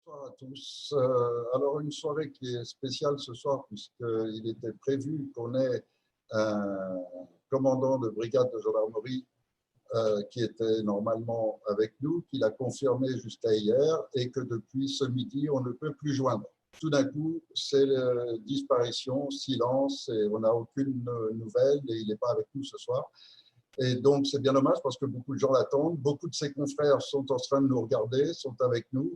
Bonsoir à tous. Alors, une soirée qui est spéciale ce soir, puisqu'il était prévu qu'on ait un commandant de brigade de gendarmerie qui était normalement avec nous, qui l'a confirmé jusqu'à hier, et que depuis ce midi, on ne peut plus joindre. Tout d'un coup, c'est disparition, silence, et on n'a aucune nouvelle, et il n'est pas avec nous ce soir. Et donc, c'est bien dommage parce que beaucoup de gens l'attendent. Beaucoup de ses confrères sont en train de nous regarder, sont avec nous.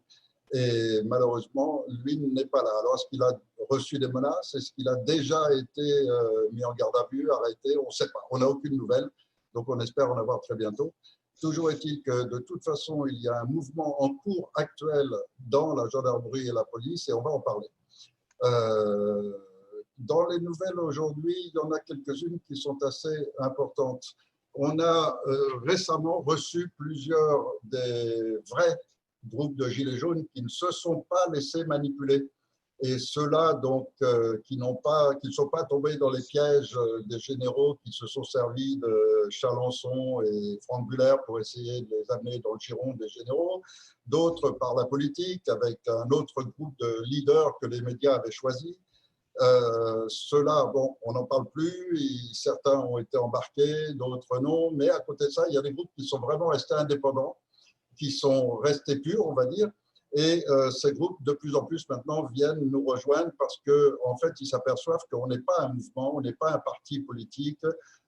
Et malheureusement, lui n'est pas là. Alors, est-ce qu'il a reçu des menaces? Est-ce qu'il a déjà été mis en garde à vue, arrêté? On ne sait pas. On n'a aucune nouvelle. Donc, on espère en avoir très bientôt. Toujours est-il que, de toute façon, il y a un mouvement en cours actuel dans la gendarmerie et la police, et on va en parler. Dans les nouvelles aujourd'hui, il y en a quelques-unes qui sont assez importantes. On a récemment reçu plusieurs des vrais groupes de gilets jaunes qui ne se sont pas laissés manipuler. Et ceux-là, donc, qui ne sont pas tombés dans les pièges des généraux qui se sont servis de Chalençon et Franck Buller pour essayer de les amener dans le giron des généraux. D'autres par la politique, avec un autre groupe de leaders que les médias avaient choisi. Ceux-là, bon, on n'en parle plus. Certains ont été embarqués, d'autres non. Mais à côté de ça, il y a des groupes qui sont vraiment restés indépendants, qui sont restés purs, on va dire. Et ces groupes, de plus en plus maintenant, viennent nous rejoindre parce qu'en fait, ils s'aperçoivent qu'on n'est pas un mouvement, on n'est pas un parti politique.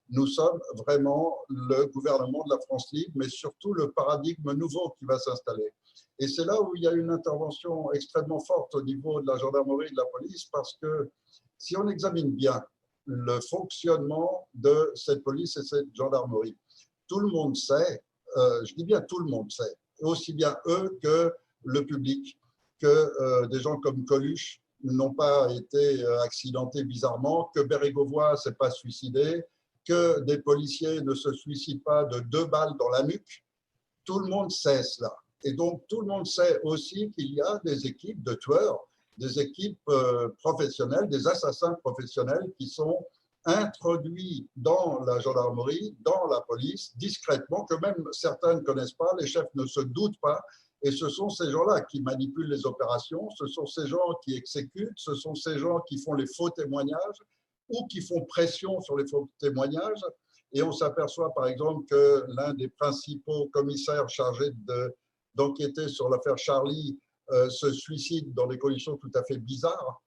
Nous sommes vraiment le gouvernement de la France libre, mais surtout le paradigme nouveau qui va s'installer. Et c'est là où il y a une intervention extrêmement forte au niveau de la gendarmerie et de la police, parce que si on examine bien le fonctionnement de cette police et cette gendarmerie, tout le monde sait, je dis bien tout le monde sait, aussi bien eux que le public, que des gens comme Coluche n'ont pas été accidentés bizarrement, que Bérégovoy ne s'est pas suicidé, que des policiers ne se suicident pas de 2 balles dans la nuque. Tout le monde sait cela. Et donc, tout le monde sait aussi qu'il y a des équipes de tueurs, des équipes professionnelles, des assassins professionnels qui sont introduits dans la gendarmerie, dans la police, discrètement, que même certains ne connaissent pas, les chefs ne se doutent pas. Et ce sont ces gens-là qui manipulent les opérations, ce sont ces gens qui exécutent, ce sont ces gens qui font les faux témoignages ou qui font pression sur les faux témoignages. Et on s'aperçoit par exemple que l'un des principaux commissaires chargés d'enquêter sur l'affaire Charlie se suicide dans des conditions tout à fait bizarres,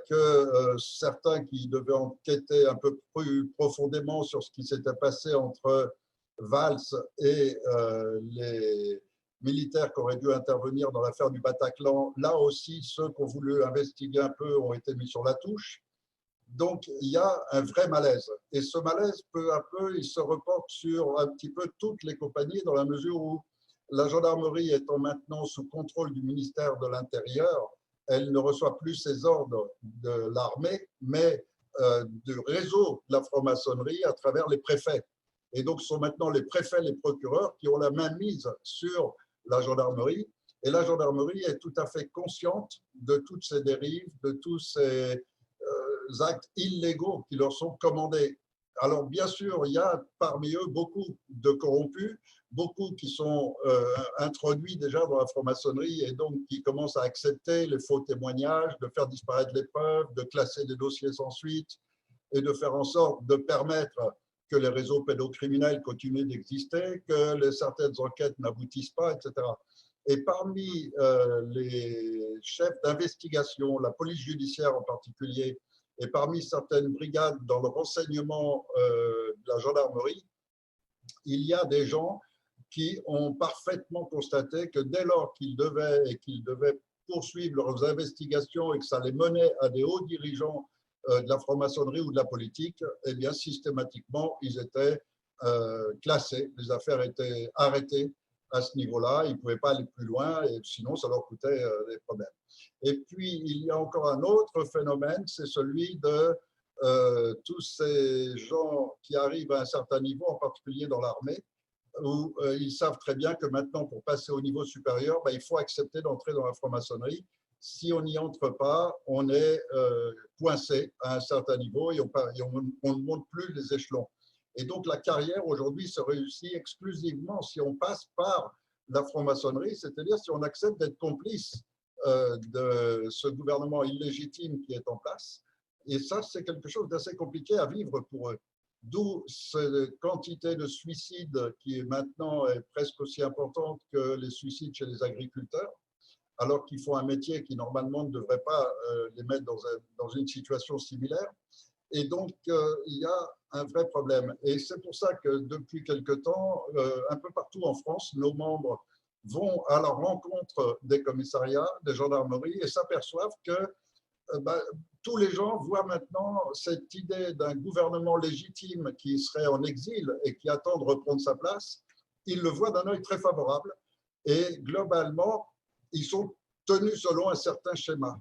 que certains qui devaient enquêter un peu plus profondément sur ce qui s'était passé entre Valls et les militaires qui auraient dû intervenir dans l'affaire du Bataclan, là aussi, ceux qui ont voulu investiguer un peu ont été mis sur la touche. Donc, il y a un vrai malaise. Et ce malaise, peu à peu, il se reporte sur un petit peu toutes les compagnies, dans la mesure où la gendarmerie étant maintenant sous contrôle du ministère de l'Intérieur, elle ne reçoit plus ses ordres de l'armée, mais du réseau de la franc-maçonnerie à travers les préfets. Et donc, ce sont maintenant les préfets, les procureurs qui ont la main mise sur la gendarmerie. Et la gendarmerie est tout à fait consciente de toutes ces dérives, de tous ces actes illégaux qui leur sont commandés. Alors, bien sûr, il y a parmi eux beaucoup de corrompus, beaucoup qui sont introduits déjà dans la franc-maçonnerie et donc qui commencent à accepter les faux témoignages, de faire disparaître les preuves, de classer des dossiers sans suite et de faire en sorte de permettre que les réseaux pédocriminels continuent d'exister, que certaines enquêtes n'aboutissent pas, etc. Et parmi les chefs d'investigation, la police judiciaire en particulier, et parmi certaines brigades dans le renseignement de la gendarmerie, il y a des gens qui ont parfaitement constaté que dès lors qu'ils devaient poursuivre leurs investigations et que ça les menait à des hauts dirigeants de la franc-maçonnerie ou de la politique, eh bien systématiquement, ils étaient classés, les affaires étaient arrêtées à ce niveau-là, ils ne pouvaient pas aller plus loin et sinon ça leur coûtait des problèmes. Et puis, il y a encore un autre phénomène, c'est celui de tous ces gens qui arrivent à un certain niveau, en particulier dans l'armée, où ils savent très bien que maintenant, pour passer au niveau supérieur, il faut accepter d'entrer dans la franc-maçonnerie. Si on n'y entre pas, on est coincé à un certain niveau et on ne monte plus les échelons. Et donc, la carrière aujourd'hui se réussit exclusivement si on passe par la franc-maçonnerie, c'est-à-dire si on accepte d'être complice de ce gouvernement illégitime qui est en place. Et ça, c'est quelque chose d'assez compliqué à vivre pour eux. D'où cette quantité de suicides qui maintenant est presque aussi importante que les suicides chez les agriculteurs, alors qu'ils font un métier qui normalement ne devrait pas les mettre dans une situation similaire. Et donc, il y a un vrai problème. Et c'est pour ça que depuis quelque temps, un peu partout en France, nos membres vont à la rencontre des commissariats, des gendarmeries et s'aperçoivent que tous les gens voient maintenant cette idée d'un gouvernement légitime qui serait en exil et qui attend de reprendre sa place. Ils le voient d'un œil très favorable et globalement, ils sont tenus selon un certain schéma.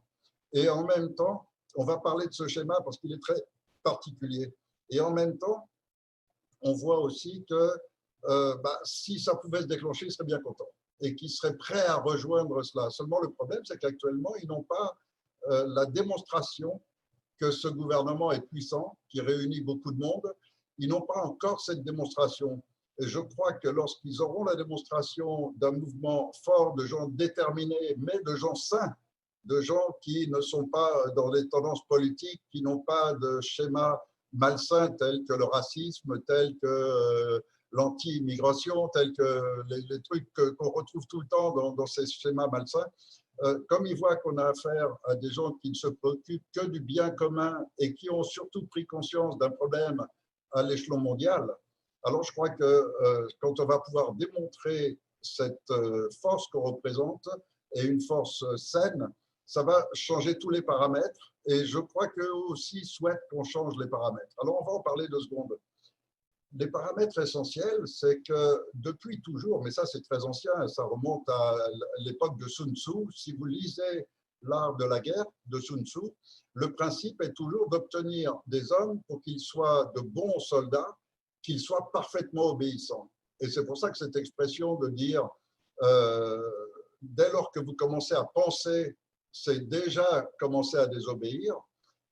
Et en même temps, on va parler de ce schéma parce qu'il est très particulier. Et en même temps, on voit aussi que si ça pouvait se déclencher, ils seraient bien contents et qu'ils seraient prêts à rejoindre cela. Seulement, le problème, c'est qu'actuellement, ils n'ont pas la démonstration que ce gouvernement est puissant, qui réunit beaucoup de monde. Ils n'ont pas encore cette démonstration. Et je crois que lorsqu'ils auront la démonstration d'un mouvement fort de gens déterminés, mais de gens sains, de gens qui ne sont pas dans des tendances politiques, qui n'ont pas de schéma malsain tels que le racisme, tels que l'anti-immigration, tels que les trucs qu'on retrouve tout le temps dans ces schémas malsains. Comme ils voient qu'on a affaire à des gens qui ne se préoccupent que du bien commun et qui ont surtout pris conscience d'un problème à l'échelon mondial, alors je crois que quand on va pouvoir démontrer cette force qu'on représente et une force saine, ça va changer tous les paramètres et je crois qu'eux aussi souhaitent qu'on change les paramètres. Alors on va en parler 2 secondes. Les paramètres essentiels, c'est que depuis toujours, mais ça c'est très ancien, ça remonte à l'époque de Sun Tzu, si vous lisez l'art de la guerre de Sun Tzu, le principe est toujours d'obtenir des hommes pour qu'ils soient de bons soldats, qu'ils soient parfaitement obéissants. Et c'est pour ça que cette expression de dire dès lors que vous commencez à penser, c'est déjà commencer à désobéir,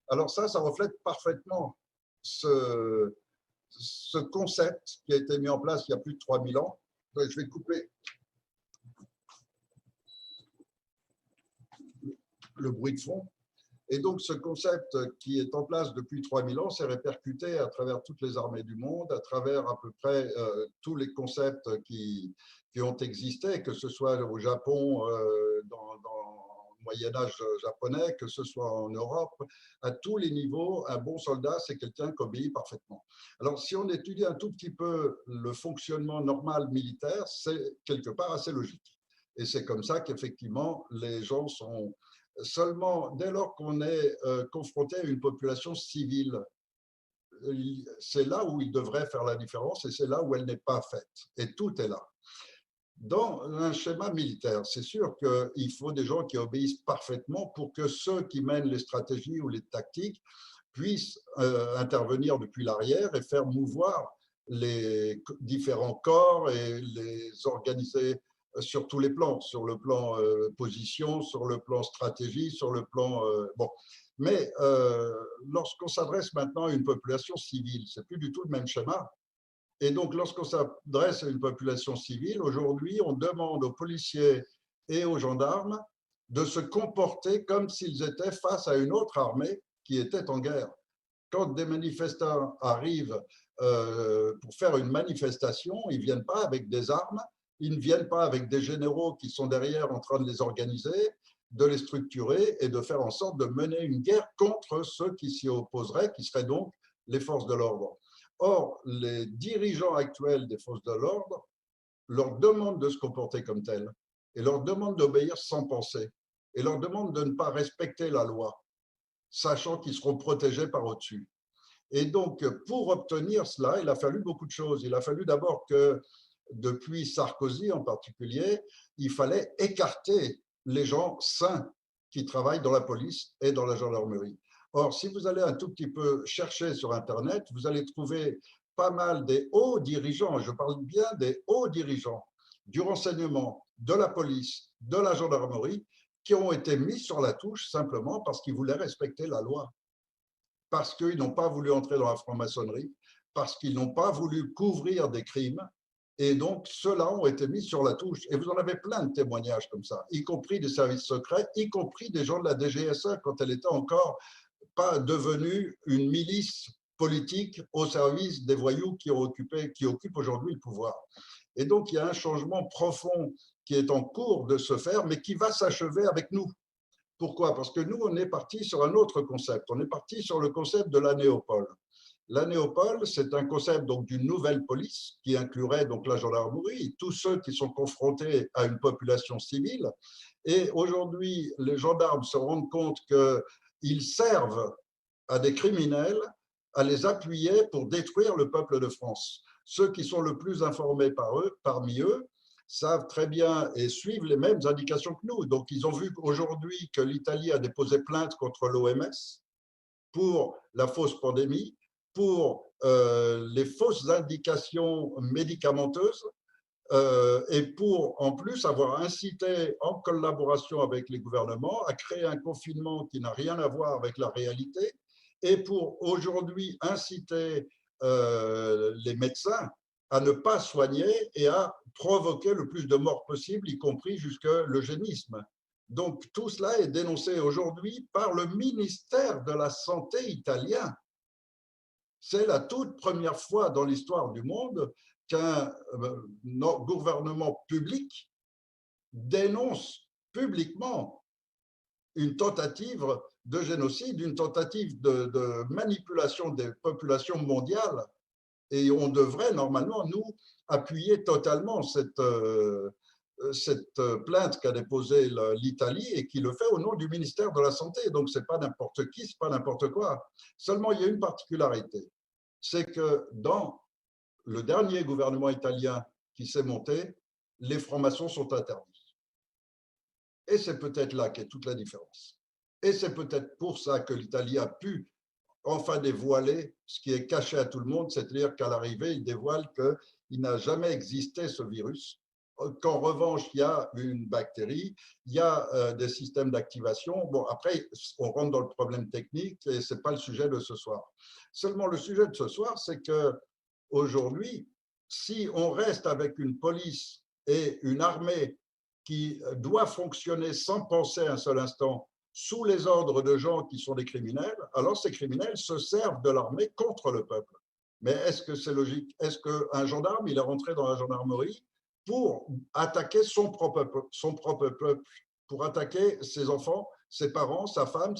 alors ça reflète parfaitement ce concept qui a été mis en place il y a plus de 3000 ans. Je vais couper le bruit de fond. Et donc, ce concept qui est en place depuis 3000 ans s'est répercuté à travers toutes les armées du monde, à travers à peu près tous les concepts qui ont existé, que ce soit au Japon, dans le Moyen-Âge japonais, que ce soit en Europe, à tous les niveaux, un bon soldat, c'est quelqu'un qui obéit parfaitement. Alors, si on étudie un tout petit peu le fonctionnement normal militaire, c'est quelque part assez logique. Et c'est comme ça qu'effectivement, les gens sont... Seulement, dès lors qu'on est confronté à une population civile, c'est là où il devrait faire la différence et c'est là où elle n'est pas faite. Et tout est là. Dans un schéma militaire, c'est sûr qu'il faut des gens qui obéissent parfaitement pour que ceux qui mènent les stratégies ou les tactiques puissent intervenir depuis l'arrière et faire mouvoir les différents corps et les organiser sur tous les plans, sur le plan position, sur le plan stratégie, sur le plan... bon. Mais lorsqu'on s'adresse maintenant à une population civile, c'est plus du tout le même schéma. Et donc, lorsqu'on s'adresse à une population civile, aujourd'hui, on demande aux policiers et aux gendarmes de se comporter comme s'ils étaient face à une autre armée qui était en guerre. Quand des manifestants arrivent pour faire une manifestation, ils ne viennent pas avec des armes, ils ne viennent pas avec des généraux qui sont derrière en train de les organiser, de les structurer et de faire en sorte de mener une guerre contre ceux qui s'y opposeraient, qui seraient donc les forces de l'ordre. Or, les dirigeants actuels des forces de l'ordre leur demandent de se comporter comme tels et leur demandent d'obéir sans penser et leur demandent de ne pas respecter la loi, sachant qu'ils seront protégés par au-dessus. Et donc, pour obtenir cela, il a fallu beaucoup de choses. Il a fallu d'abord que, depuis Sarkozy en particulier, il fallait écarter les gens sains qui travaillent dans la police et dans la gendarmerie. Or, si vous allez un tout petit peu chercher sur Internet, vous allez trouver pas mal des hauts dirigeants, je parle bien des hauts dirigeants du renseignement, de la police, de la gendarmerie, qui ont été mis sur la touche simplement parce qu'ils voulaient respecter la loi, parce qu'ils n'ont pas voulu entrer dans la franc-maçonnerie, parce qu'ils n'ont pas voulu couvrir des crimes Et donc, ceux-là ont été mis sur la touche. Et vous en avez plein de témoignages comme ça, y compris des services secrets, y compris des gens de la DGSE quand elle était encore pas devenue une milice politique au service des voyous qui occupent aujourd'hui le pouvoir. Et donc, il y a un changement profond qui est en cours de se faire, mais qui va s'achever avec nous. Pourquoi? Parce que nous, on est parti sur un autre concept. On est parti sur le concept de la néopole. La néopole, c'est un concept donc d'une nouvelle police qui inclurait donc la gendarmerie, tous ceux qui sont confrontés à une population civile. Et aujourd'hui, les gendarmes se rendent compte qu'ils servent à des criminels à les appuyer pour détruire le peuple de France. Ceux qui sont le plus informés parmi eux savent très bien et suivent les mêmes indications que nous. Donc, ils ont vu aujourd'hui que l'Italie a déposé plainte contre l'OMS pour la fausse pandémie, pour les fausses indications médicamenteuses et pour en plus avoir incité en collaboration avec les gouvernements à créer un confinement qui n'a rien à voir avec la réalité et pour aujourd'hui inciter les médecins à ne pas soigner et à provoquer le plus de morts possible, y compris jusque l'eugénisme. Donc tout cela est dénoncé aujourd'hui par le ministère de la Santé italien. C'est la toute première fois dans l'histoire du monde qu'un gouvernement public dénonce publiquement une tentative de génocide, une tentative de manipulation des populations mondiales. Et on devrait normalement, nous, appuyer totalement cette plainte qu'a déposée l'Italie et qui le fait au nom du ministère de la Santé. Donc, ce n'est pas n'importe qui, ce n'est pas n'importe quoi. Seulement, il y a une particularité, c'est que dans le dernier gouvernement italien qui s'est monté, les francs-maçons sont interdits. Et c'est peut-être là qu'est toute la différence. Et c'est peut-être pour ça que l'Italie a pu enfin dévoiler ce qui est caché à tout le monde, c'est-à-dire qu'à l'arrivée, il dévoile qu'il n'a jamais existé ce virus, qu'en revanche, il y a une bactérie, il y a des systèmes d'activation. Bon, après, on rentre dans le problème technique et ce n'est pas le sujet de ce soir. Seulement, le sujet de ce soir, c'est qu'aujourd'hui, si on reste avec une police et une armée qui doit fonctionner sans penser un seul instant sous les ordres de gens qui sont des criminels, alors ces criminels se servent de l'armée contre le peuple. Mais est-ce que c'est logique? Est-ce qu'un gendarme, il est rentré dans la gendarmerie pour attaquer son propre peuple, pour attaquer ses enfants, ses parents, sa femme?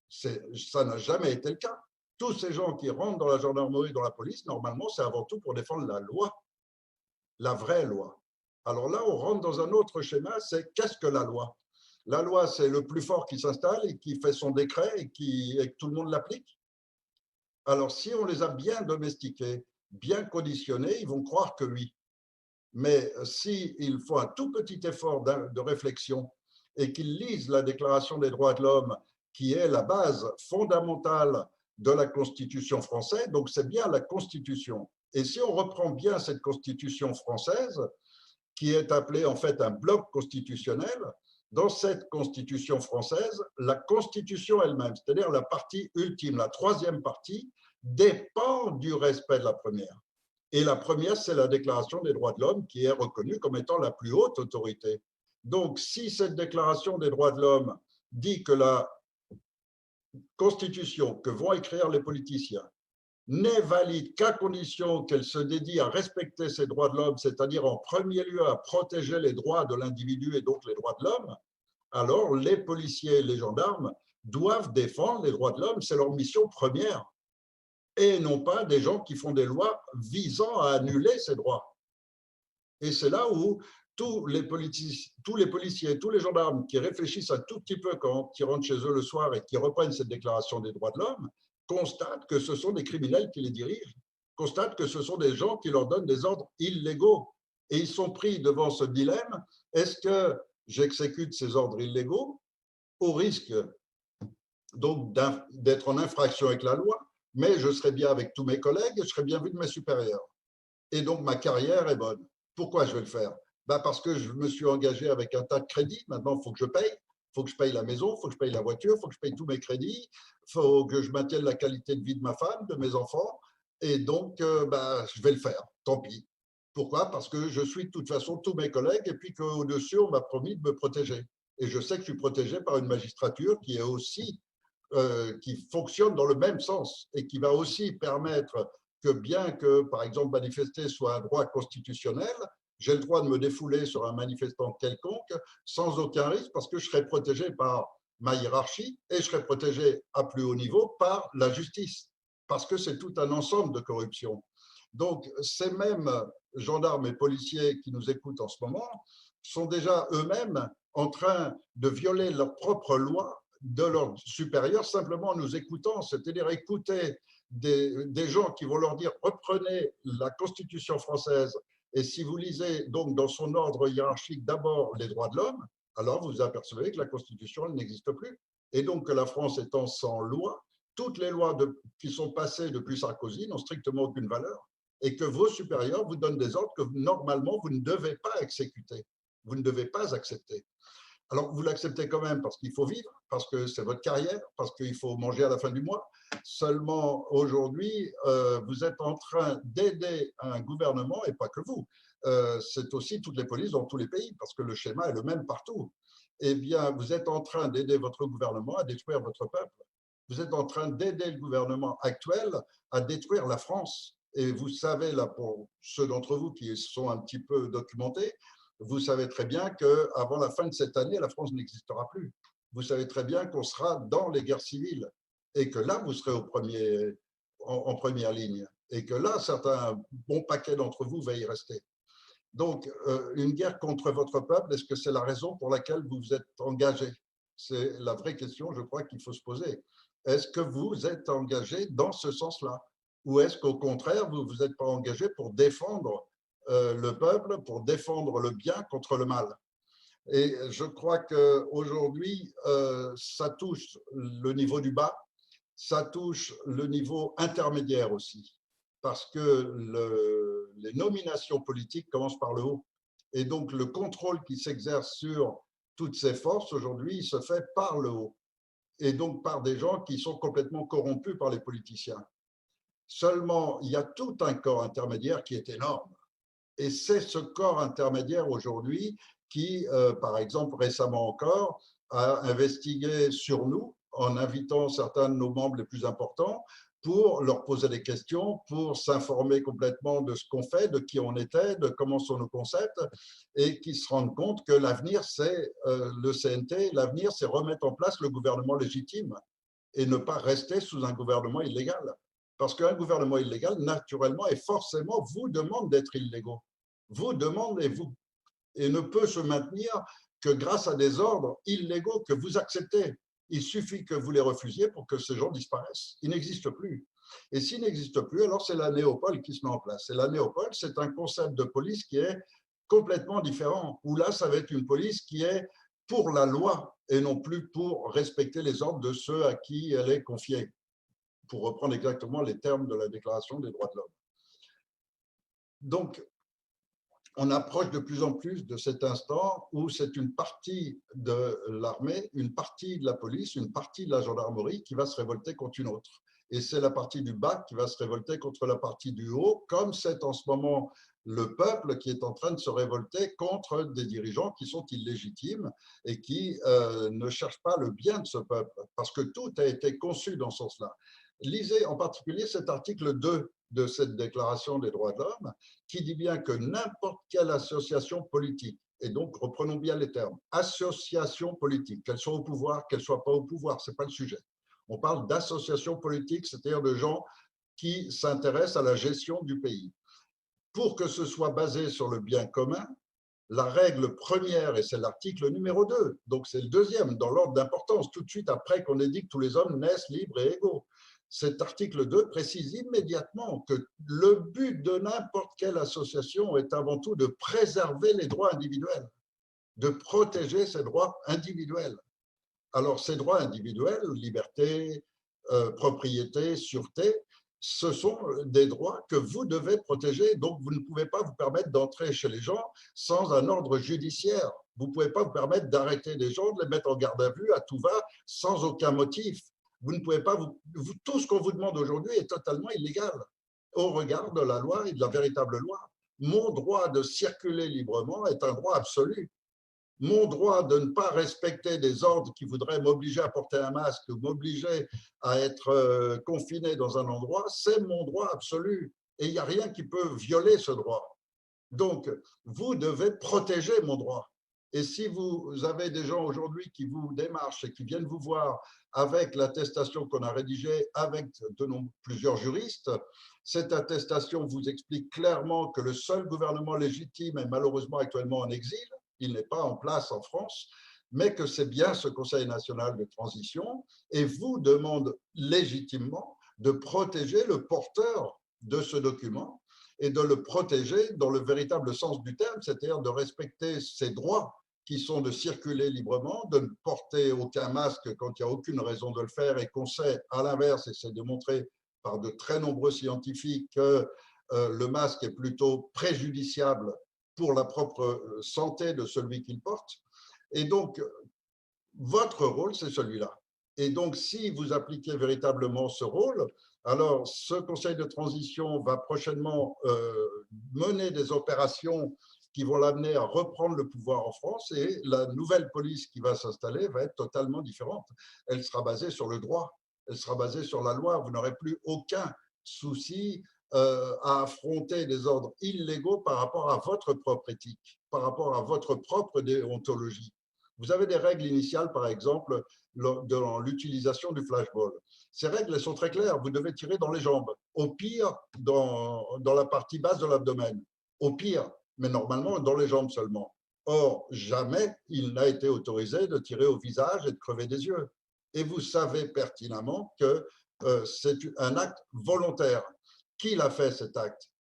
Ça n'a jamais été le cas. Tous ces gens qui rentrent dans la gendarmerie, dans la police, normalement, c'est avant tout pour défendre la loi, la vraie loi. Alors là, on rentre dans un autre schéma, c'est qu'est-ce que la loi? La loi, c'est le plus fort qui s'installe et qui fait son décret et que tout le monde l'applique. Alors, si on les a bien domestiqués, bien conditionnés, ils vont croire que oui. Mais s'il faut un tout petit effort de réflexion et qu'ils lisent la Déclaration des droits de l'homme, qui est la base fondamentale de la Constitution française, donc c'est bien la Constitution. Et si on reprend bien cette Constitution française, qui est appelée en fait un bloc constitutionnel, dans cette Constitution française, la Constitution elle-même, c'est-à-dire la partie ultime, la troisième partie, dépend du respect de la première. Et la première, c'est la Déclaration des droits de l'homme qui est reconnue comme étant la plus haute autorité. Donc, si cette Déclaration des droits de l'homme dit que la Constitution que vont écrire les politiciens n'est valide qu'à condition qu'elle se dédie à respecter ces droits de l'homme, c'est-à-dire en premier lieu à protéger les droits de l'individu et donc les droits de l'homme, alors les policiers et les gendarmes doivent défendre les droits de l'homme, c'est leur mission première, et non pas des gens qui font des lois visant à annuler ces droits. Et c'est là où tous les policiers, tous les gendarmes qui réfléchissent un tout petit peu quand ils rentrent chez eux le soir et qui reprennent cette déclaration des droits de l'homme, constatent que ce sont des criminels qui les dirigent, constatent que ce sont des gens qui leur donnent des ordres illégaux. Et ils sont pris devant ce dilemme, est-ce que j'exécute ces ordres illégaux au risque donc d'être en infraction avec la loi, mais je serai bien avec tous mes collègues et je serai bien vu de mes supérieurs. Et donc ma carrière est bonne. Pourquoi je vais le faire? Parce que je me suis engagé avec un tas de crédits, maintenant il faut que je paye. Il faut que je paye la maison, il faut que je paye la voiture, il faut que je paye tous mes crédits, il faut que je maintienne la qualité de vie de ma femme, de mes enfants, et donc je vais le faire, tant pis. Pourquoi? Parce que je suis de toute façon tous mes collègues et puis qu'au-dessus, on m'a promis de me protéger. Et je sais que je suis protégé par une magistrature qui est aussi, qui fonctionne dans le même sens et qui va aussi permettre que bien que, par exemple, manifester soit un droit constitutionnel, j'ai le droit de me défouler sur un manifestant quelconque sans aucun risque parce que je serai protégé par ma hiérarchie et je serai protégé à plus haut niveau par la justice parce que c'est tout un ensemble de corruption. Donc, ces mêmes gendarmes et policiers qui nous écoutent en ce moment sont déjà eux-mêmes en train de violer leurs propres lois de leurs supérieurs simplement en nous écoutant, c'est-à-dire écouter des gens qui vont leur dire reprenez la Constitution française et si vous lisez donc dans son ordre hiérarchique d'abord les droits de l'homme, alors vous apercevez que la Constitution n'existe plus et donc que la France étant sans loi, toutes les lois qui sont passées depuis Sarkozy n'ont strictement aucune valeur et que vos supérieurs vous donnent des ordres que normalement vous ne devez pas exécuter, vous ne devez pas accepter. Alors, vous l'acceptez quand même parce qu'il faut vivre, parce que c'est votre carrière, parce qu'il faut manger à la fin du mois. Seulement, aujourd'hui, vous êtes en train d'aider un gouvernement, et pas que vous, c'est aussi toutes les polices dans tous les pays, parce que le schéma est le même partout. Eh bien, vous êtes en train d'aider votre gouvernement à détruire votre peuple. Vous êtes en train d'aider le gouvernement actuel à détruire la France. Et vous savez, là, pour ceux d'entre vous qui sont un petit peu documentés, vous savez très bien qu'avant la fin de cette année, la France n'existera plus. Vous savez très bien qu'on sera dans les guerres civiles et que là, vous serez en première ligne et que là, certains bons paquets d'entre vous va y rester. Donc, une guerre contre votre peuple, est-ce que c'est la raison pour laquelle vous vous êtes engagé? C'est la vraie question, je crois, qu'il faut se poser. Est-ce que vous êtes engagé dans ce sens-là? Ou est-ce qu'au contraire, vous ne vous êtes pas engagé pour défendre le peuple, pour défendre le bien contre le mal? Et je crois qu'aujourd'hui, ça touche le niveau du bas, ça touche le niveau intermédiaire aussi, parce que les nominations politiques commencent par le haut. Et donc, le contrôle qui s'exerce sur toutes ces forces aujourd'hui, il se fait par le haut, et donc par des gens qui sont complètement corrompus par les politiciens. Seulement, il y a tout un corps intermédiaire qui est énorme. Et c'est ce corps intermédiaire aujourd'hui qui, par exemple, récemment encore, a investigué sur nous en invitant certains de nos membres les plus importants pour leur poser des questions, pour s'informer complètement de ce qu'on fait, de qui on était, de comment sont nos concepts, et qui se rendent compte que l'avenir, c'est le CNT, l'avenir, c'est remettre en place le gouvernement légitime et ne pas rester sous un gouvernement illégal. Parce qu'un gouvernement illégal, naturellement et forcément, vous demande d'être illégaux. Vous demande et ne peut se maintenir que grâce à des ordres illégaux que vous acceptez. Il suffit que vous les refusiez pour que ces gens disparaissent. Ils n'existent plus. Et s'ils n'existent plus, alors c'est la néopole qui se met en place. Et la néopole, c'est un concept de police qui est complètement différent, où là, ça va être une police qui est pour la loi et non plus pour respecter les ordres de ceux à qui elle est confiée, pour reprendre exactement les termes de la Déclaration des droits de l'homme. Donc, on approche de plus en plus de cet instant où c'est une partie de l'armée, une partie de la police, une partie de la gendarmerie qui va se révolter contre une autre. Et c'est la partie du bas qui va se révolter contre la partie du haut, comme c'est en ce moment le peuple qui est en train de se révolter contre des dirigeants qui sont illégitimes et qui ne cherchent pas le bien de ce peuple, parce que tout a été conçu dans ce sens-là. Lisez en particulier cet article 2 de cette Déclaration des droits de l'homme qui dit bien que n'importe quelle association politique, et donc reprenons bien les termes, association politique, qu'elle soit au pouvoir, qu'elle ne soit pas au pouvoir, ce n'est pas le sujet. On parle d'association politique, c'est-à-dire de gens qui s'intéressent à la gestion du pays. Pour que ce soit basé sur le bien commun, la règle première, et c'est l'article numéro 2, donc c'est le deuxième dans l'ordre d'importance, tout de suite après qu'on ait dit que tous les hommes naissent libres et égaux. Cet article 2 précise immédiatement que le but de n'importe quelle association est avant tout de préserver les droits individuels, de protéger ces droits individuels. Alors, ces droits individuels, liberté, propriété, sûreté, ce sont des droits que vous devez protéger. Donc, vous ne pouvez pas vous permettre d'entrer chez les gens sans un ordre judiciaire. Vous ne pouvez pas vous permettre d'arrêter des gens, de les mettre en garde à vue à tout va, sans aucun motif. Vous ne pouvez pas, tout ce qu'on vous demande aujourd'hui est totalement illégal au regard de la loi et de la véritable loi. Mon droit de circuler librement est un droit absolu. Mon droit de ne pas respecter des ordres qui voudraient m'obliger à porter un masque ou m'obliger à être confiné dans un endroit, c'est mon droit absolu. Et il n'y a rien qui peut violer ce droit. Donc, vous devez protéger mon droit. Et si vous avez des gens aujourd'hui qui vous démarchent et qui viennent vous voir avec l'attestation qu'on a rédigée avec plusieurs juristes, cette attestation vous explique clairement que le seul gouvernement légitime est malheureusement actuellement en exil, il n'est pas en place en France, mais que c'est bien ce Conseil national de transition et vous demande légitimement de protéger le porteur de ce document et de le protéger dans le véritable sens du terme, c'est-à-dire de respecter ses droits qui sont de circuler librement, de ne porter aucun masque quand il n'y a aucune raison de le faire et qu'on sait à l'inverse, et c'est démontré par de très nombreux scientifiques, que le masque est plutôt préjudiciable pour la propre santé de celui qui le porte. Et donc, votre rôle, c'est celui-là. Et donc, si vous appliquez véritablement ce rôle, alors ce Conseil de transition va prochainement mener des opérations qui vont l'amener à reprendre le pouvoir en France et la nouvelle police qui va s'installer va être totalement différente. Elle sera basée sur le droit, elle sera basée sur la loi. Vous n'aurez plus aucun souci à affronter des ordres illégaux par rapport à votre propre éthique, par rapport à votre propre déontologie. Vous avez des règles initiales, par exemple, dans l'utilisation du flashball. Ces règles, elles sont très claires. Vous devez tirer dans les jambes. Au pire, dans la partie basse de l'abdomen. Au pire, mais normalement dans les jambes seulement. Or, jamais il n'a été autorisé de tirer au visage et de crever des yeux. Et vous savez pertinemment que c'est un acte volontaire. Qui l'a fait cet acte?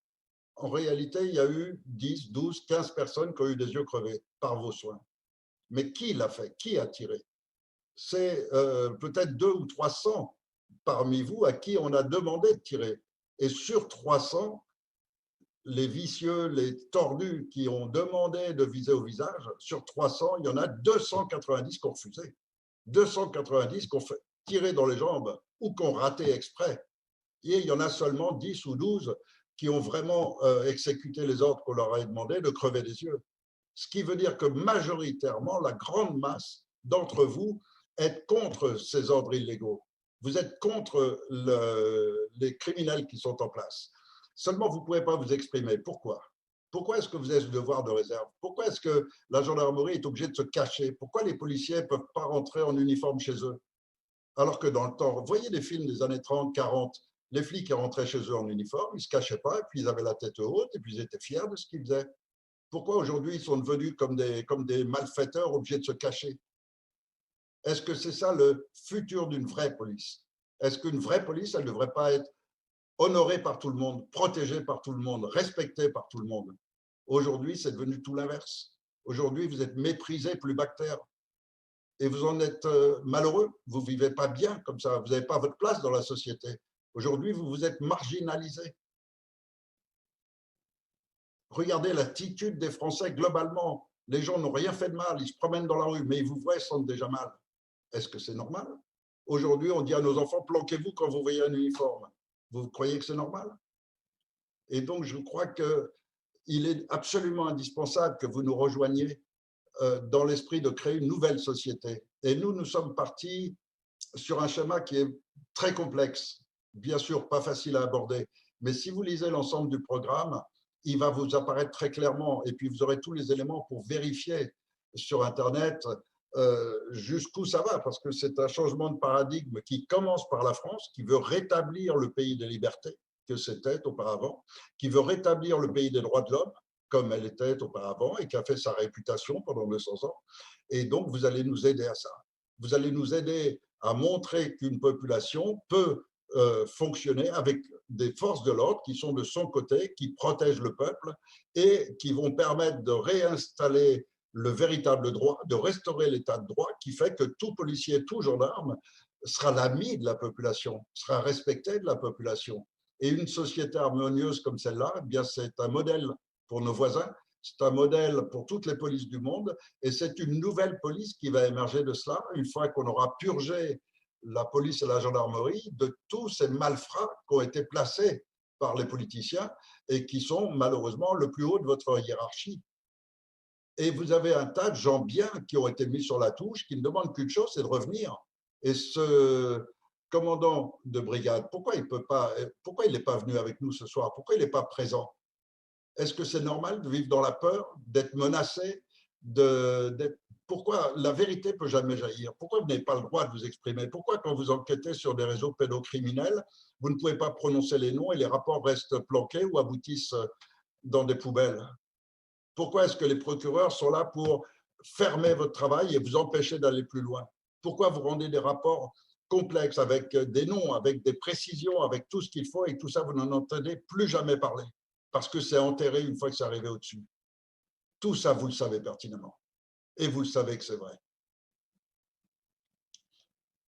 En réalité, il y a eu 10, 12, 15 personnes qui ont eu des yeux crevés par vos soins. Mais qui l'a fait? Qui a tiré? C'est peut-être 200 ou 300 parmi vous à qui on a demandé de tirer. Et sur 300, les vicieux, les tordus qui ont demandé de viser au visage, sur 300, il y en a 290 qui ont refusé. 290 qui ont tiré dans les jambes ou qui ont raté exprès. Et il y en a seulement 10 ou 12 qui ont vraiment exécuté les ordres qu'on leur a demandé de crever les yeux. Ce qui veut dire que majoritairement, la grande masse d'entre vous est contre ces ordres illégaux. Vous êtes contre les criminels qui sont en place. Seulement, vous ne pouvez pas vous exprimer. Pourquoi? Pourquoi est-ce que vous avez ce devoir de réserve? Pourquoi est-ce que la gendarmerie est obligée de se cacher? Pourquoi les policiers ne peuvent pas rentrer en uniforme chez eux? Alors que dans le temps, vous voyez les films des années 30, 40, les flics qui rentraient chez eux en uniforme, ils ne se cachaient pas, et puis ils avaient la tête haute, et puis ils étaient fiers de ce qu'ils faisaient. Pourquoi aujourd'hui ils sont devenus comme des malfaiteurs obligés de se cacher? Est-ce que c'est ça le futur d'une vraie police? Est-ce qu'une vraie police, elle ne devrait pas être honorée par tout le monde, protégée par tout le monde, respectée par tout le monde? Aujourd'hui, c'est devenu tout l'inverse. Aujourd'hui, vous êtes méprisé plus bactère. Et vous en êtes malheureux. Vous ne vivez pas bien comme ça. Vous n'avez pas votre place dans la société. Aujourd'hui, vous vous êtes marginalisé. Regardez l'attitude des Français globalement. Les gens n'ont rien fait de mal. Ils se promènent dans la rue, mais ils vous voient, ils sentent déjà mal. Est-ce que c'est normal? Aujourd'hui, on dit à nos enfants, planquez-vous quand vous voyez un uniforme. Vous croyez que c'est normal? Et donc, je crois qu'il est absolument indispensable que vous nous rejoigniez dans l'esprit de créer une nouvelle société. Et nous sommes partis sur un schéma qui est très complexe, bien sûr pas facile à aborder, mais si vous lisez l'ensemble du programme, il va vous apparaître très clairement et puis vous aurez tous les éléments pour vérifier sur Internet jusqu'où ça va, parce que c'est un changement de paradigme qui commence par la France, qui veut rétablir le pays des libertés que c'était auparavant, qui veut rétablir le pays des droits de l'homme comme elle était auparavant et qui a fait sa réputation pendant 200 ans. Et donc, vous allez nous aider à ça. Vous allez nous aider à montrer qu'une population peut fonctionner avec des forces de l'ordre qui sont de son côté, qui protègent le peuple et qui vont permettre de réinstaller le véritable droit, de restaurer l'état de droit qui fait que tout policier, tout gendarme sera l'ami de la population, sera respecté de la population. Et une société harmonieuse comme celle-là, eh bien, c'est un modèle pour nos voisins, c'est un modèle pour toutes les polices du monde et c'est une nouvelle police qui va émerger de cela une fois qu'on aura purgé la police et la gendarmerie de tous ces malfrats qui ont été placés par les politiciens et qui sont malheureusement le plus haut de votre hiérarchie. Et vous avez un tas de gens bien qui ont été mis sur la touche, qui ne demandent qu'une chose, c'est de revenir. Et ce commandant de brigade, pourquoi il n'est pas venu avec nous ce soir? Pourquoi il n'est pas présent? Est-ce que c'est normal de vivre dans la peur, d'être menacé, pourquoi la vérité peut jamais jaillir? Pourquoi vous n'avez pas le droit de vous exprimer? Pourquoi quand vous enquêtez sur des réseaux pédocriminels, vous ne pouvez pas prononcer les noms et les rapports restent planqués ou aboutissent dans des poubelles? Pourquoi est-ce que les procureurs sont là pour fermer votre travail et vous empêcher d'aller plus loin? Pourquoi vous rendez des rapports complexes avec des noms, avec des précisions, avec tout ce qu'il faut et tout ça, vous n'en entendez plus jamais parler parce que c'est enterré une fois que c'est arrivé au-dessus. Tout ça, vous le savez pertinemment et vous le savez que c'est vrai.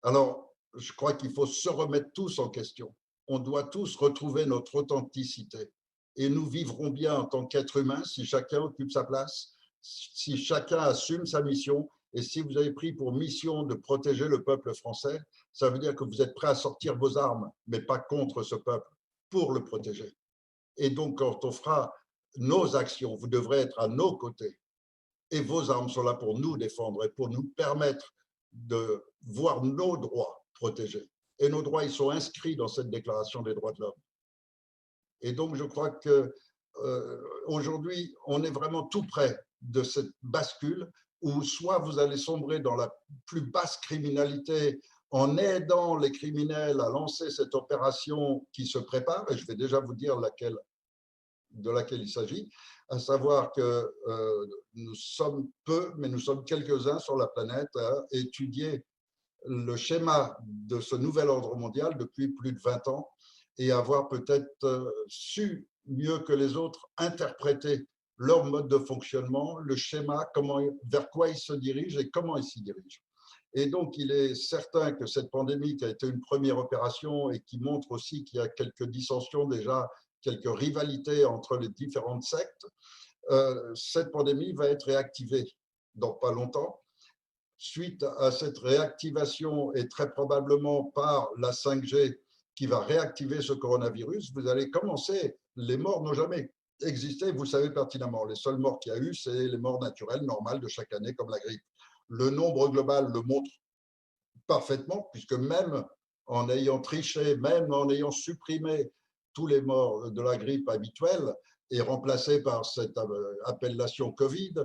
Alors, je crois qu'il faut se remettre tous en question. On doit tous retrouver notre authenticité et nous vivrons bien en tant qu'êtres humains si chacun occupe sa place, si chacun assume sa mission. Et si vous avez pris pour mission de protéger le peuple français, ça veut dire que vous êtes prêt à sortir vos armes, mais pas contre ce peuple, pour le protéger. Et donc, quand on fera nos actions, vous devrez être à nos côtés. Et vos armes sont là pour nous défendre et pour nous permettre de voir nos droits protégés. Et nos droits, ils sont inscrits dans cette déclaration des droits de l'homme. Et donc, je crois qu'aujourd'hui, on est vraiment tout près de cette bascule où soit vous allez sombrer dans la plus basse criminalité en aidant les criminels à lancer cette opération qui se prépare, et je vais déjà vous dire de laquelle il s'agit, à savoir que nous sommes peu, mais nous sommes quelques-uns sur la planète à étudier le schéma de ce nouvel ordre mondial depuis plus de 20 ans et avoir peut-être su mieux que les autres interpréter leur mode de fonctionnement, le schéma, vers quoi ils se dirigent et comment ils s'y dirigent. Et donc, il est certain que cette pandémie qui a été une première opération et qui montre aussi qu'il y a quelques dissensions déjà, quelques rivalités entre les différentes sectes, cette pandémie va être réactivée dans pas longtemps. Suite à cette réactivation et très probablement par la 5G qui va réactiver ce coronavirus, vous allez commencer, les morts n'ont jamais existé, vous le savez pertinemment. Les seules morts qu'il y a eu, c'est les morts naturelles, normales de chaque année, comme la grippe. Le nombre global le montre parfaitement, puisque même en ayant triché, même en ayant supprimé tous les morts de la grippe habituelle et remplacé par cette appellation Covid,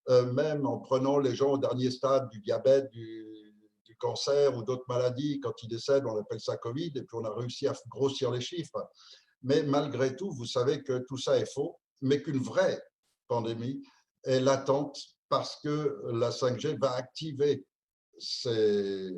même en prenant les gens au dernier stade du diabète, du cancer ou d'autres maladies, quand ils décèdent, on appelle ça Covid, et puis on a réussi à grossir les chiffres. Mais malgré tout, vous savez que tout ça est faux, mais qu'une vraie pandémie est latente parce que la 5G va activer ces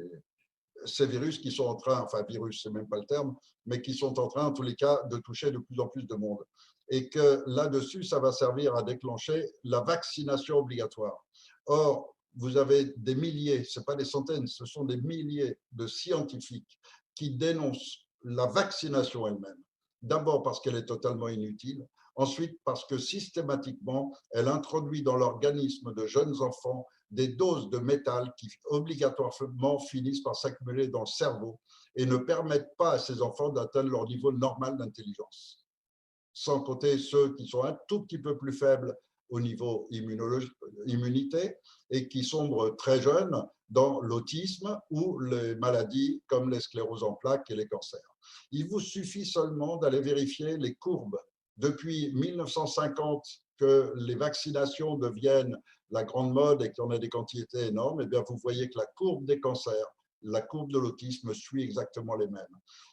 virus qui sont en train, enfin virus, c'est même pas le terme, mais qui sont en train, en tous les cas, de toucher de plus en plus de monde. Et que là-dessus, ça va servir à déclencher la vaccination obligatoire. Or, vous avez des milliers, ce n'est pas des centaines, ce sont des milliers de scientifiques qui dénoncent la vaccination elle-même. D'abord parce qu'elle est totalement inutile, ensuite parce que systématiquement, elle introduit dans l'organisme de jeunes enfants des doses de métal qui obligatoirement finissent par s'accumuler dans le cerveau et ne permettent pas à ces enfants d'atteindre leur niveau normal d'intelligence. Sans compter ceux qui sont un tout petit peu plus faibles au niveau immunité et qui sombrent très jeunes dans l'autisme ou les maladies comme les scléroses en plaques et les cancers. Il vous suffit seulement d'aller vérifier les courbes. Depuis 1950 que les vaccinations deviennent la grande mode et qu'on a des quantités énormes, eh bien vous voyez que la courbe des cancers, la courbe de l'autisme suit exactement les mêmes.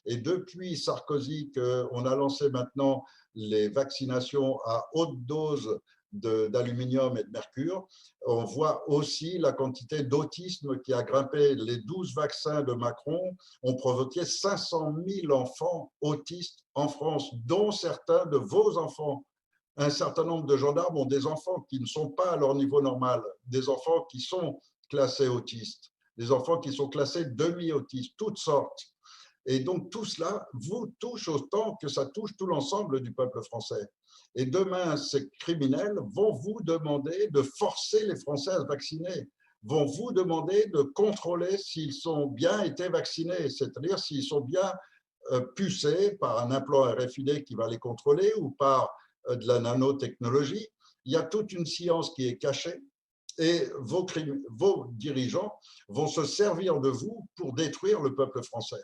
Et depuis Sarkozy, qu'on a lancé maintenant les vaccinations à haute dose d'aluminium et de mercure, on voit aussi la quantité d'autisme qui a grimpé. Les 12 vaccins de Macron ont provoqué 500 000 enfants autistes en France, dont certains de vos enfants. Un certain nombre de gendarmes ont des enfants qui ne sont pas à leur niveau normal, des enfants qui sont classés autistes, des enfants qui sont classés demi-autistes, toutes sortes. Et donc tout cela vous touche autant que ça touche tout l'ensemble du peuple français. Et demain, ces criminels vont vous demander de forcer les Français à se vacciner, vont vous demander de contrôler s'ils ont bien été vaccinés, c'est-à-dire s'ils sont bien pucés par un implant RFID qui va les contrôler ou par de la nanotechnologie. Il y a toute une science qui est cachée et vos dirigeants vont se servir de vous pour détruire le peuple français.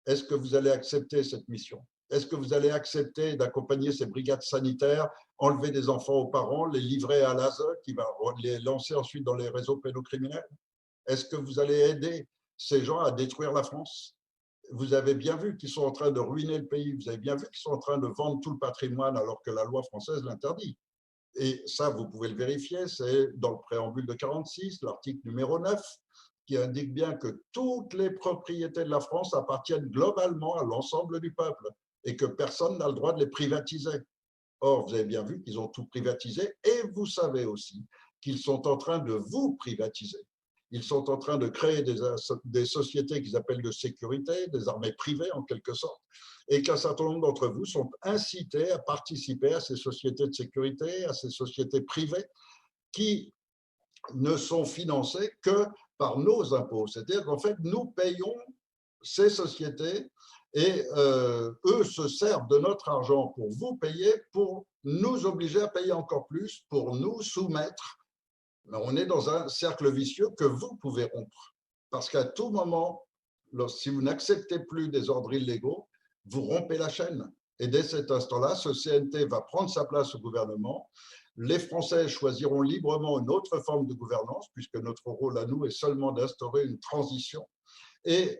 Est-ce que vous allez accepter cette mission? Est-ce que vous allez accepter d'accompagner ces brigades sanitaires, enlever des enfants aux parents, les livrer à l'ASE qui va les lancer ensuite dans les réseaux pédocriminels? Est-ce que vous allez aider ces gens à détruire la France? Vous avez bien vu qu'ils sont en train de ruiner le pays, vous avez bien vu qu'ils sont en train de vendre tout le patrimoine alors que la loi française l'interdit. Et ça, vous pouvez le vérifier, c'est dans le préambule de 46, l'article numéro 9, qui indique bien que toutes les propriétés de la France appartiennent globalement à l'ensemble du peuple et que personne n'a le droit de les privatiser. Or, vous avez bien vu qu'ils ont tout privatisé et vous savez aussi qu'ils sont en train de vous privatiser. Ils sont en train de créer des sociétés qu'ils appellent de sécurité, des armées privées en quelque sorte, et qu'un certain nombre d'entre vous sont incités à participer à ces sociétés de sécurité, à ces sociétés privées qui ne sont financées que par nos impôts. C'est-à-dire qu'en fait, nous payons ces sociétés et eux se servent de notre argent pour vous payer, pour nous obliger à payer encore plus, pour nous soumettre. On est dans un cercle vicieux que vous pouvez rompre. Parce qu'à tout moment, si vous n'acceptez plus des ordres illégaux, vous rompez la chaîne. Et dès cet instant-là, ce CNT va prendre sa place au gouvernement. Les Français choisiront librement une autre forme de gouvernance, puisque notre rôle à nous est seulement d'instaurer une transition. Et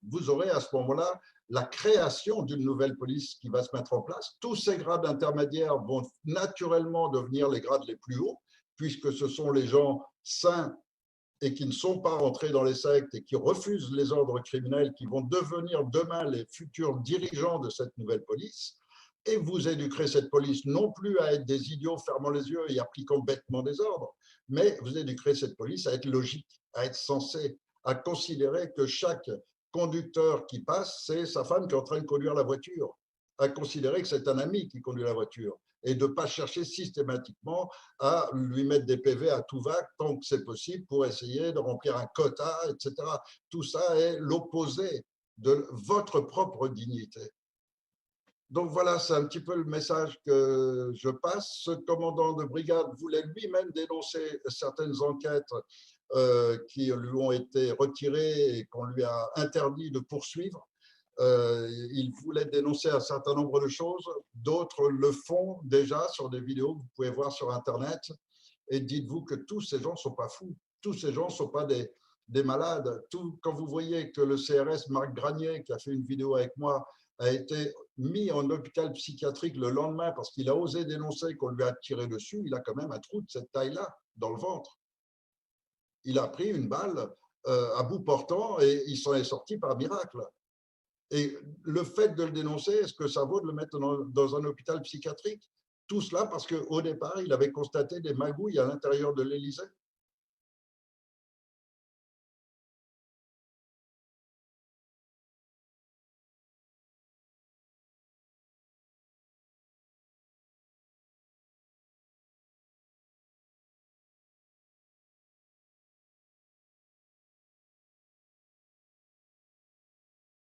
vous aurez à ce moment-là la création d'une nouvelle police qui va se mettre en place. Tous ces grades intermédiaires vont naturellement devenir les grades les plus hauts, puisque ce sont les gens sains et qui ne sont pas rentrés dans les sectes et qui refusent les ordres criminels qui vont devenir demain les futurs dirigeants de cette nouvelle police. Et vous éduquerez cette police non plus à être des idiots fermant les yeux et appliquant bêtement des ordres, mais vous éduquerez cette police à être logique, à être sensée, à considérer que chaque conducteur qui passe, c'est sa femme qui est en train de conduire la voiture, à considérer que c'est un ami qui conduit la voiture et de ne pas chercher systématiquement à lui mettre des PV à tout va tant que c'est possible pour essayer de remplir un quota, etc. Tout ça est l'opposé de votre propre dignité. Donc voilà, c'est un petit peu le message que je passe. Ce commandant de brigade voulait lui-même dénoncer certaines enquêtes qui lui ont été retirées et qu'on lui a interdit de poursuivre. Il voulait dénoncer un certain nombre de choses. D'autres le font déjà sur des vidéos que vous pouvez voir sur Internet. Et dites-vous que tous ces gens ne sont pas fous. Tous ces gens ne sont pas des malades. Quand vous voyez que le CRS Marc Granier, qui a fait une vidéo avec moi, a été mis en hôpital psychiatrique le lendemain parce qu'il a osé dénoncer qu'on lui a tiré dessus, il a quand même un trou de cette taille-là dans le ventre. Il a pris une balle à bout portant et il s'en est sorti par miracle. Et le fait de le dénoncer, est-ce que ça vaut de le mettre dans un hôpital psychiatrique? Tout cela parce qu'au départ, il avait constaté des magouilles à l'intérieur de l'Élysée.